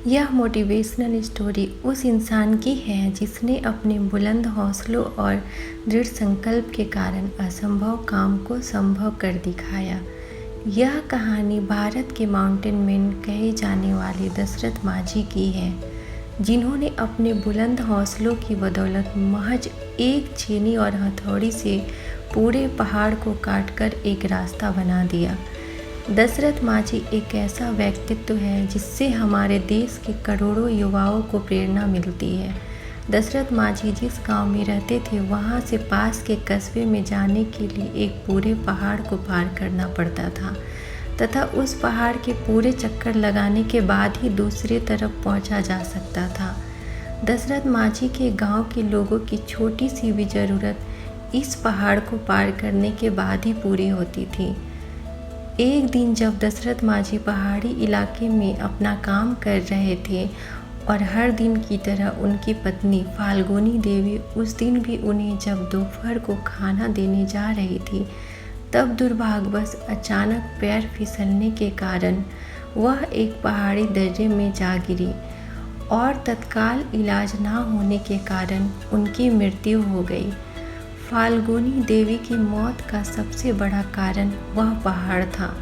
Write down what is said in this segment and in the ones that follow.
यह motivational story उस इंसान की है जिसने अपने बुलंद हौसलों और दृढ़ संकल्प के कारण असंभव काम को संभव कर दिखाया। यह कहानी भारत के माउंटेन मैन कहे जाने वाले दशरथ माझी की है, जिन्होंने अपने बुलंद हौसलों की बदौलत महज एक छेनी और हथौड़ी से पूरे पहाड़ को काटकर एक रास्ता बना दिया। दशरथ माझी एक ऐसा व्यक्तित्व है जिससे हमारे देश के करोड़ों युवाओं को प्रेरणा मिलती है। दशरथ माझी जिस गांव में रहते थे, वहां से पास के कस्बे में जाने के लिए एक पूरे पहाड़ को पार करना पड़ता था तथा उस पहाड़ के पूरे चक्कर लगाने के बाद ही दूसरी तरफ पहुंचा जा सकता था। दशरथ माझी के गांव के लोगों की छोटी सी भी ज़रूरत इस पहाड़ को पार करने के बाद ही पूरी होती थी। एक दिन जब दशरथ माझी पहाड़ी इलाके में अपना काम कर रहे थे और हर दिन की तरह उनकी पत्नी फाल्गुनी देवी उस दिन भी उन्हें जब दोपहर को खाना देने जा रही थी, तब दुर्भाग्यवश अचानक पैर फिसलने के कारण वह एक पहाड़ी दर्रे में जा गिरी और तत्काल इलाज ना होने के कारण उनकी मृत्यु हो गई। फाल्गुनी देवी की मौत का सबसे बड़ा कारण वह पहाड़ था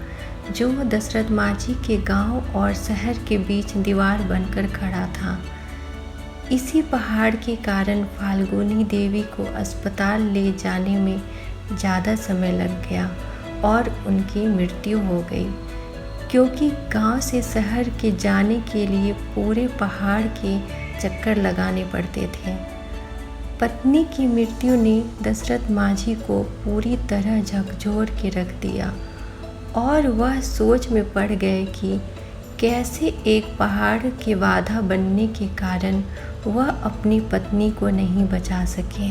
जो दशरथ माझी के गांव और शहर के बीच दीवार बनकर खड़ा था। इसी पहाड़ के कारण फाल्गुनी देवी को अस्पताल ले जाने में ज़्यादा समय लग गया और उनकी मृत्यु हो गई, क्योंकि गांव से शहर के जाने के लिए पूरे पहाड़ के चक्कर लगाने पड़ते थे। पत्नी की मृत्यु ने दशरथ माझी को पूरी तरह झकझोर के रख दिया और वह सोच में पड़ गए कि कैसे एक पहाड़ के बाधा बनने के कारण वह अपनी पत्नी को नहीं बचा सके।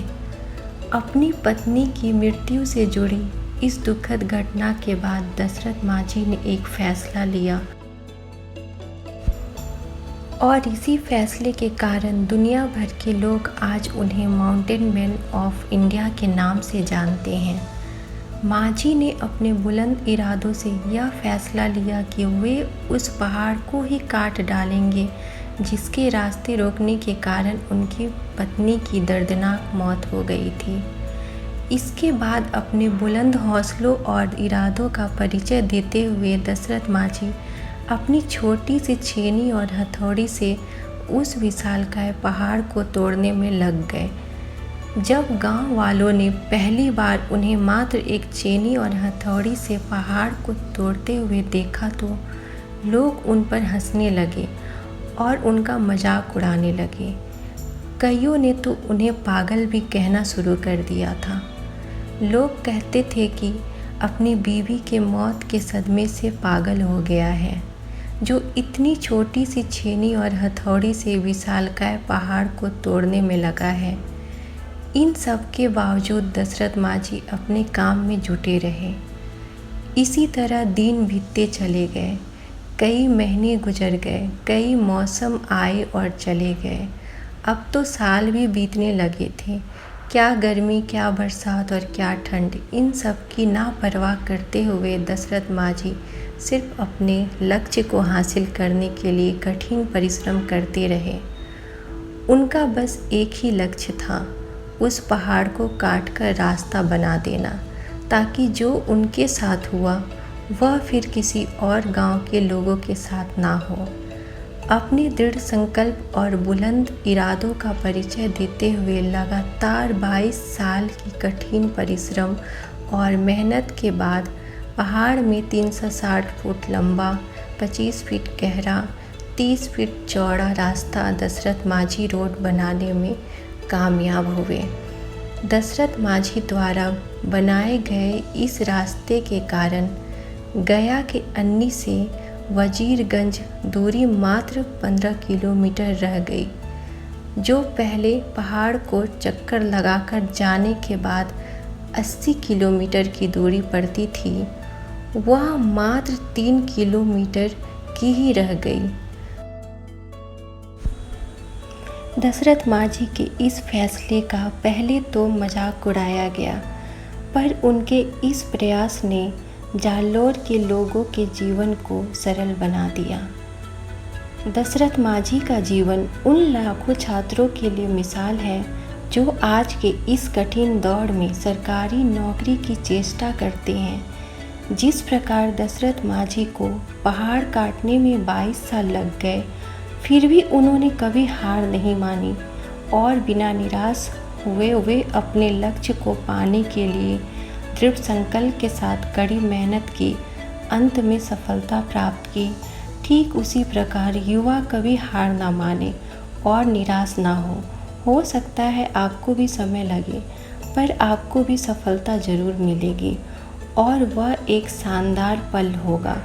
अपनी पत्नी की मृत्यु से जुड़ी इस दुखद घटना के बाद दशरथ माझी ने एक फैसला लिया और इसी फैसले के कारण दुनिया भर के लोग आज उन्हें माउंटेन मैन ऑफ इंडिया के नाम से जानते हैं। माझी ने अपने बुलंद इरादों से यह फैसला लिया कि वे उस पहाड़ को ही काट डालेंगे जिसके रास्ते रोकने के कारण उनकी पत्नी की दर्दनाक मौत हो गई थी। इसके बाद अपने बुलंद हौसलों और इरादों का परिचय देते हुए दशरथ माझी अपनी छोटी सी छेनी और हथौड़ी से उस विशालकाय पहाड़ को तोड़ने में लग गए। जब गांव वालों ने पहली बार उन्हें मात्र एक छेनी और हथौड़ी से पहाड़ को तोड़ते हुए देखा तो लोग उन पर हंसने लगे और उनका मजाक उड़ाने लगे। कईयों ने तो उन्हें पागल भी कहना शुरू कर दिया था। लोग कहते थे कि अपनी बीवी के मौत के सदमे से पागल हो गया है, जो इतनी छोटी सी छेनी और हथौड़ी से विशालकाय पहाड़ को तोड़ने में लगा है। इन सब के बावजूद दशरथ माझी अपने काम में जुटे रहे। इसी तरह दिन बीतते चले गए, कई महीने गुजर गए, कई मौसम आए और चले गए। अब तो साल भी बीतने लगे थे। क्या गर्मी, क्या बरसात और क्या ठंड, इन सब की नापरवाह करते हुए दशरथ माझी सिर्फ अपने लक्ष्य को हासिल करने के लिए कठिन परिश्रम करते रहे। उनका बस एक ही लक्ष्य था, उस पहाड़ को काटकर रास्ता बना देना, ताकि जो उनके साथ हुआ वह फिर किसी और गांव के लोगों के साथ ना हो। अपने दृढ़ संकल्प और बुलंद इरादों का परिचय देते हुए लगातार 22 साल की कठिन परिश्रम और मेहनत के बाद पहाड़ में 360 फुट लंबा, 25 फीट गहरा, 30 फीट चौड़ा रास्ता दशरथ माझी रोड बनाने में कामयाब हुए। दशरथ माझी द्वारा बनाए गए इस रास्ते के कारण गया के अन्नी से वजीरगंज दूरी मात्र 15 किलोमीटर रह गई, जो पहले पहाड़ को चक्कर लगाकर जाने के बाद 80 किलोमीटर की दूरी पड़ती थी, वह मात्र 3 किलोमीटर की ही रह गई। दशरथ माझी के इस फैसले का पहले तो मजाक उड़ाया गया, पर उनके इस प्रयास ने जालोर के लोगों के जीवन को सरल बना दिया। दशरथ मांझी का जीवन उन लाखों छात्रों के लिए मिसाल है जो आज के इस कठिन दौर में सरकारी नौकरी की चेष्टा करते हैं। जिस प्रकार दशरथ मांझी को पहाड़ काटने में 22 साल लग गए, फिर भी उन्होंने कभी हार नहीं मानी और बिना निराश हुए वे अपने लक्ष्य को पाने के लिए दृढ़ संकल्प के साथ कड़ी मेहनत की, अंत में सफलता प्राप्त की। ठीक उसी प्रकार युवा कभी हार ना माने और निराश ना हो सकता है आपको भी समय लगे, पर आपको भी सफलता ज़रूर मिलेगी और वह एक शानदार पल होगा।